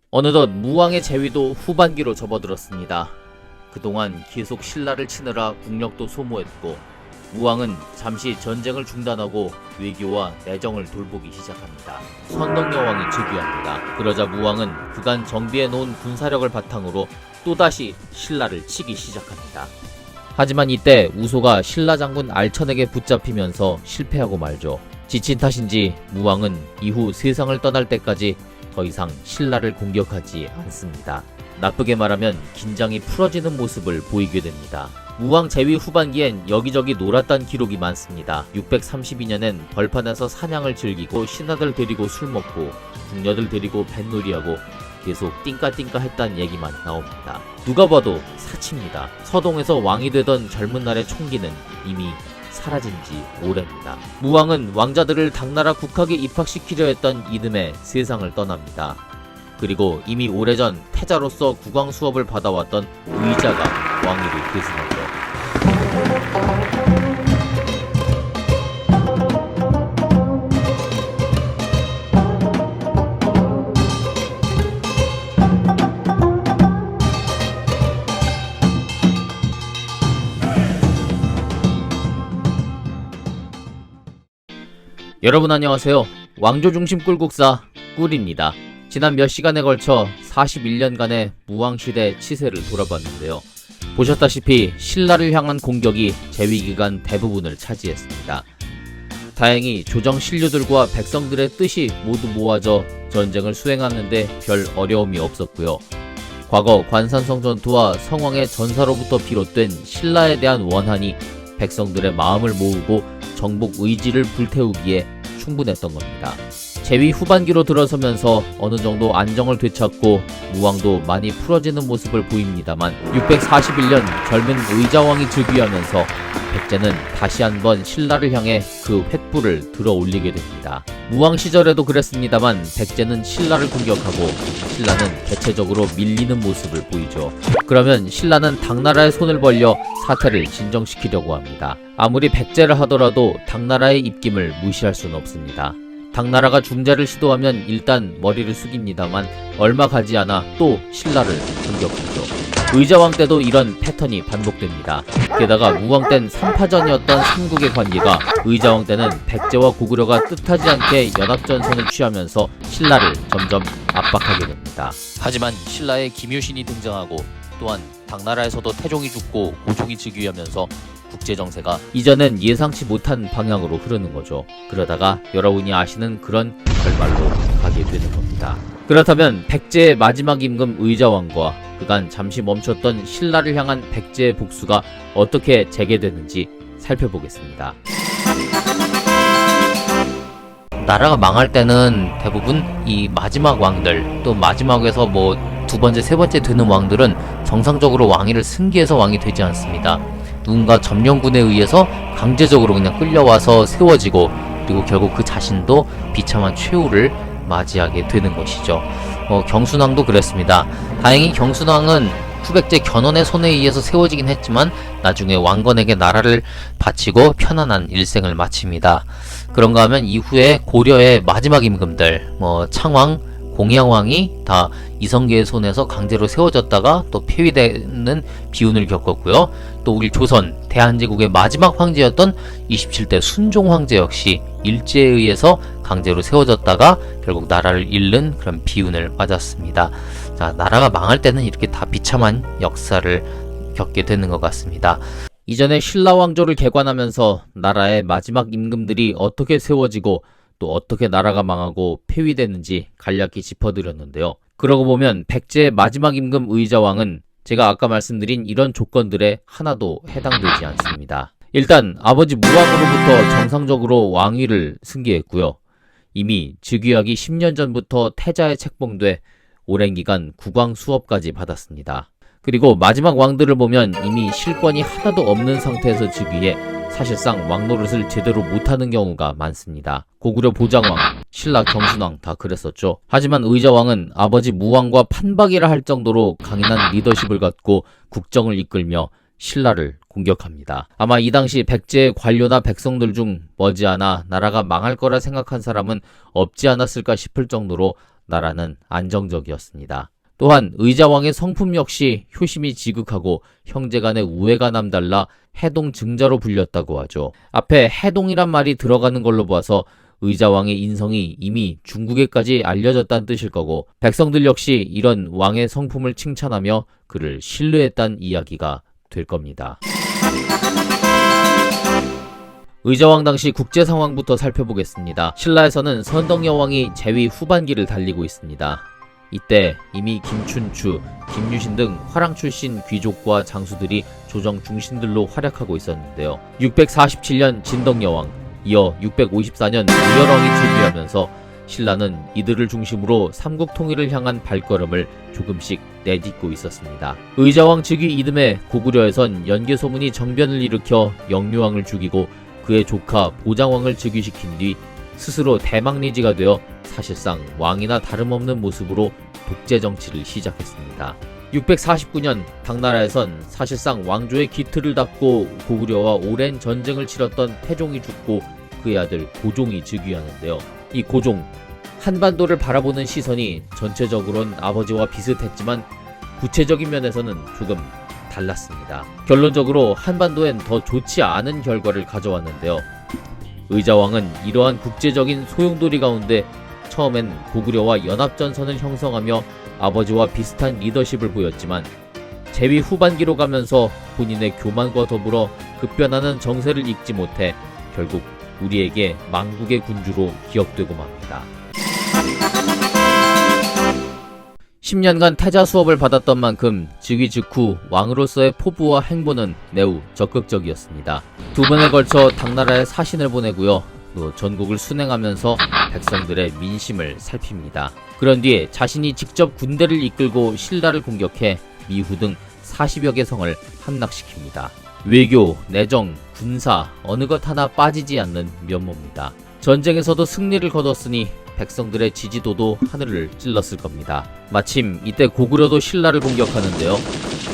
어느덧 무왕의 재위도 후반기로 접어들었습니다. 그동안 계속 신라를 치느라 국력도 소모했고 무왕은 잠시 전쟁을 중단하고 외교와 내정을 돌보기 시작합니다. 선덕여왕이 즉위합니다. 그러자 무왕은 그간 정비해 놓은 군사력을 바탕으로 또다시 신라를 치기 시작합니다. 하지만 이때 우소가 신라 장군 알천에게 붙잡히면서 실패하고 말죠. 지친 탓인지 무왕은 이후 세상을 떠날 때까지 더 이상 신라를 공격하지 않습니다. 나쁘게 말하면 긴장이 풀어지는 모습을 보이게 됩니다. 무왕 재위 후반기엔 여기저기 놀았다는 기록이 많습니다. 632년엔 벌판에서 사냥을 즐기고 신하들 데리고 술 먹고 궁녀들 데리고 뱃놀이하고 계속 띵까띵까 했다는 얘기만 나옵니다. 누가 봐도 사치입니다. 서동에서 왕이 되던 젊은 날의 총기는 이미 사라진 지 오래입니다. 무왕은 왕자들을 당나라 국학에 입학시키려 했던 이듬해 세상을 떠납니다. 그리고 이미 오래전 태자로서 국왕 수업을 받아왔던 의자가 왕위를 계승하죠. 여러분 안녕하세요. 왕조 중심 꿀국사 꿀입니다. 지난 몇 시간에 걸쳐 41년간의 무왕시대 치세를 돌아봤는데요. 보셨다시피 신라를 향한 공격이 재위기간 대부분을 차지했습니다. 다행히 조정 신료들과 백성들의 뜻이 모두 모아져 전쟁을 수행하는데 별 어려움이 없었고요. 과거 관산성 전투와 성왕의 전사로부터 비롯된 신라에 대한 원한이 백성들의 마음을 모으고 정복 의지를 불태우기에 충분했던 겁니다. 재위 후반기로 들어서면서 어느 정도 안정을 되찾고 무왕도 많이 풀어지는 모습을 보입니다만 641년 젊은 의자왕이 즉위하면서 백제는 다시 한번 신라를 향해 그 횃불을 들어 올리게 됩니다. 무왕 시절에도 그랬습니다만 백제는 신라를 공격하고 신라는 대체적으로 밀리는 모습을 보이죠. 그러면 신라는 당나라의 손을 벌려 사태를 진정시키려고 합니다. 아무리 백제를 하더라도 당나라의 입김을 무시할 수는 없습니다. 당나라가 중재를 시도하면 일단 머리를 숙입니다만 얼마 가지 않아 또 신라를 공격하죠. 의자왕 때도 이런 패턴이 반복됩니다. 게다가 무왕 땐 3파전이었던 삼국의 관계가 의자왕 때는 백제와 고구려가 뜻하지 않게 연합전선을 취하면서 신라를 점점 압박하게 됩니다. 하지만 신라에 김유신이 등장하고 또한 당나라에서도 태종이 죽고 고종이 즉위하면서 국제정세가 이전엔 예상치 못한 방향으로 흐르는 거죠. 그러다가 여러분이 아시는 그런 결말로 가게 되는 겁니다. 그렇다면 백제의 마지막 임금 의자왕과 그간 잠시 멈췄던 신라를 향한 백제의 복수가 어떻게 재개되는지 살펴보겠습니다. 나라가 망할 때는 대부분 이 마지막 왕들, 또 마지막에서 뭐 두 번째, 세 번째 되는 왕들은 정상적으로 왕위를 승계해서 왕이 되지 않습니다. 누군가 점령군에 의해서 강제적으로 그냥 끌려와서 세워지고 그리고 결국 그 자신도 비참한 최후를 맞이하게 되는 것이죠. 경순왕도 그랬습니다. 다행히 경순왕은 후백제 견훤의 손에 의해서 세워지긴 했지만 나중에 왕건에게 나라를 바치고 편안한 일생을 마칩니다. 그런가 하면 이후에 고려의 마지막 임금들 창왕, 공양왕이 다 이성계의 손에서 강제로 세워졌다가 또 폐위되는 비운을 겪었고요. 또 우리 조선 대한제국의 마지막 황제였던 27대 순종 황제 역시 일제에 의해서 강제로 세워졌다가 결국 나라를 잃는 그런 비운을 맞았습니다. 자, 나라가 망할 때는 이렇게 다 비참한 역사를 겪게 되는 것 같습니다. 이전에 신라 왕조를 개관하면서 나라의 마지막 임금들이 어떻게 세워지고 또 어떻게 나라가 망하고 폐위되는지 간략히 짚어드렸는데요. 그러고 보면 백제의 마지막 임금 의자왕은 제가 아까 말씀드린 이런 조건들에 하나도 해당되지 않습니다. 일단 아버지 무왕으로부터 정상적으로 왕위를 승계했고요. 이미 즉위하기 10년 전부터 태자에 책봉돼 오랜 기간 국왕 수업까지 받았습니다. 그리고 마지막 왕들을 보면 이미 실권이 하나도 없는 상태에서 즉위해 사실상 왕노릇을 제대로 못하는 경우가 많습니다. 고구려 보장왕, 신라 경순왕 다 그랬었죠. 하지만 의자왕은 아버지 무왕과 판박이라 할 정도로 강인한 리더십을 갖고 국정을 이끌며 신라를 공격합니다. 아마 이 당시 백제의 관료나 백성들 중 머지않아 나라가 망할 거라 생각한 사람은 없지 않았을까 싶을 정도로 나라는 안정적이었습니다. 또한 의자왕의 성품 역시 효심이 지극하고 형제간의 우애가 남달라 해동 증자로 불렸다고 하죠. 앞에 해동이란 말이 들어가는 걸로 봐서 의자왕의 인성이 이미 중국에까지 알려졌다는 뜻일 거고, 백성들 역시 이런 왕의 성품을 칭찬하며 그를 신뢰했다는 이야기가 될 겁니다. 의자왕 당시 국제 상황부터 살펴보겠습니다. 신라에서는 선덕여왕이 재위 후반기를 달리고 있습니다. 이때 이미 김춘추, 김유신 등 화랑 출신 귀족과 장수들이 조정 중심들로 활약하고 있었는데요. 647년 진덕여왕, 이어 654년 우열왕이 즉위하면서 신라는 이들을 중심으로 삼국 통일을 향한 발걸음을 조금씩 내딛고 있었습니다. 의자왕 즉위 이듬해 고구려에선 연개 소문이 정변을 일으켜 영유왕을 죽이고 그의 조카 보장왕을 즉위시킨 뒤 스스로 대망리지가 되어 사실상 왕이나 다름없는 모습으로 독재 정치를 시작했습니다. 649년 당나라에선 사실상 왕조의 기틀을 닦고 고구려와 오랜 전쟁을 치렀던 태종이 죽고 그의 아들 고종이 즉위하는데요. 이 고종, 한반도를 바라보는 시선이 전체적으로는 아버지와 비슷했지만 구체적인 면에서는 조금 달랐습니다. 결론적으로 한반도엔 더 좋지 않은 결과를 가져왔는데요. 의자왕은 이러한 국제적인 소용돌이 가운데 처음엔 고구려와 연합전선을 형성하며 아버지와 비슷한 리더십을 보였지만 재위 후반기로 가면서 본인의 교만과 더불어 급변하는 정세를 읽지 못해 결국 우리에게 망국의 군주로 기억되고 맙니다. 10년간 태자 수업을 받았던 만큼 즉위 직후 왕으로서의 포부와 행보는 매우 적극적이었습니다. 2번에 걸쳐 당나라에 사신을 보내고요. 또 전국을 순행하면서 백성들의 민심을 살핍니다. 그런 뒤에 자신이 직접 군대를 이끌고 신라를 공격해 미후 등 40여 개 성을 함락시킵니다. 외교, 내정, 군사 어느 것 하나 빠지지 않는 면모입니다. 전쟁에서도 승리를 거뒀으니 백성들의 지지도도 하늘을 찔렀을 겁니다. 마침 이때 고구려도 신라를 공격하는데요.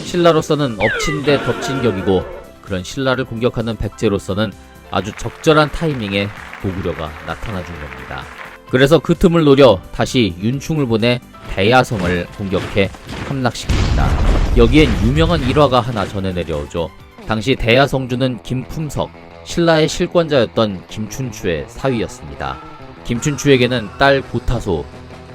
신라로서는 엎친 데 덮친 격이고 그런 신라를 공격하는 백제로서는 아주 적절한 타이밍에 고구려가 나타나준 겁니다. 그래서 그 틈을 노려 다시 윤충을 보내 대야성을 공격해 함락시킵니다. 여기엔 유명한 일화가 하나 전해 내려오죠. 당시 대야성주는 김품석, 신라의 실권자였던 김춘추의 사위였습니다. 김춘추에게는 딸 고타소,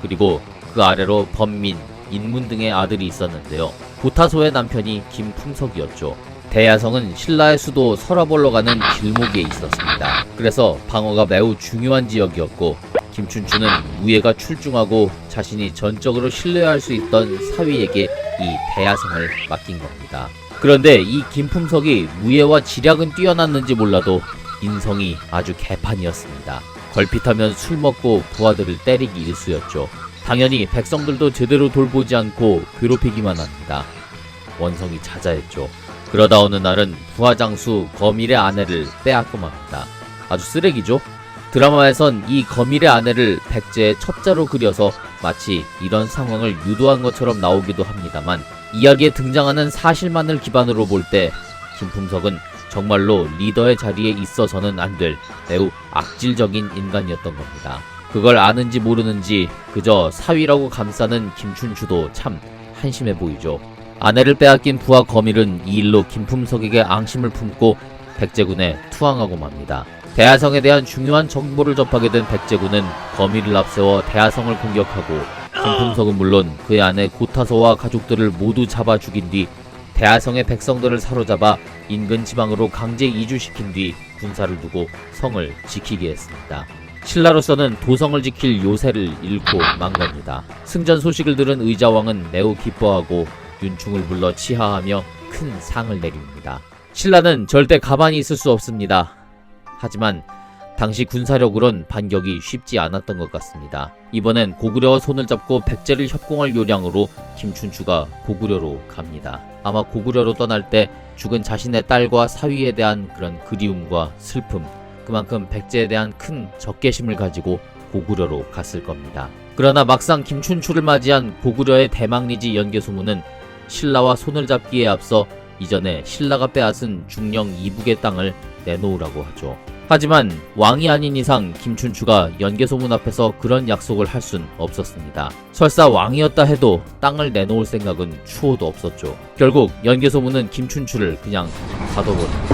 그리고 그 아래로 범민, 인문 등의 아들이 있었는데요. 고타소의 남편이 김품석이었죠. 대야성은 신라의 수도 서라벌로 가는 길목에 있었습니다. 그래서 방어가 매우 중요한 지역이었고 김춘추는 무예가 출중하고 자신이 전적으로 신뢰할 수 있던 사위에게 이 대야성을 맡긴 겁니다. 그런데 이 김품석이 무예와 지략은 뛰어났는지 몰라도 인성이 아주 개판이었습니다. 걸핏하면 술 먹고 부하들을 때리기 일쑤였죠. 당연히 백성들도 제대로 돌보지 않고 괴롭히기만 합니다. 원성이 자자했죠. 그러다 어느 날은 부하장수 거밀의 아내를 빼앗고 맙니다. 아주 쓰레기죠? 드라마에선 이 거밀의 아내를 백제의 첩자로 그려서 마치 이런 상황을 유도한 것처럼 나오기도 합니다만 이야기에 등장하는 사실만을 기반으로 볼 때 김품석은 정말로 리더의 자리에 있어서는 안 될 매우 악질적인 인간이었던 겁니다. 그걸 아는지 모르는지 그저 사위라고 감싸는 김춘추도 참 한심해 보이죠. 아내를 빼앗긴 부하 거밀은 이 일로 김품석에게 앙심을 품고 백제군에 투항하고 맙니다. 대하성에 대한 중요한 정보를 접하게 된 백제군은 거밀을 앞세워 대하성을 공격하고 김품석은 물론 그의 아내 고타소와 가족들을 모두 잡아 죽인 뒤 대하성의 백성들을 사로잡아 인근 지방으로 강제 이주시킨 뒤 군사를 두고 성을 지키게 했습니다. 신라로서는 도성을 지킬 요새를 잃고 만 겁니다. 승전 소식을 들은 의자왕은 매우 기뻐하고 윤충을 불러 치하하며 큰 상을 내립니다. 신라는 절대 가만히 있을 수 없습니다. 하지만 당시 군사력으론 반격이 쉽지 않았던 것 같습니다. 이번엔 고구려와 손을 잡고 백제를 협공할 요량으로 김춘추가 고구려로 갑니다. 아마 고구려로 떠날 때 죽은 자신의 딸과 사위에 대한 그런 그리움과 슬픔, 그만큼 백제에 대한 큰 적개심을 가지고 고구려로 갔을 겁니다. 그러나 막상 김춘추를 맞이한 고구려의 대망리지 연개소문은 신라와 손을 잡기에 앞서 이전에 신라가 빼앗은 중령 이북의 땅을 내놓으라고 하죠. 하지만 왕이 아닌 이상 김춘추가 연개소문 앞에서 그런 약속을 할 순 없었습니다. 설사 왕이었다 해도 땅을 내놓을 생각은 추호도 없었죠. 결국 연개소문은 김춘추를 그냥 가둬버립니다.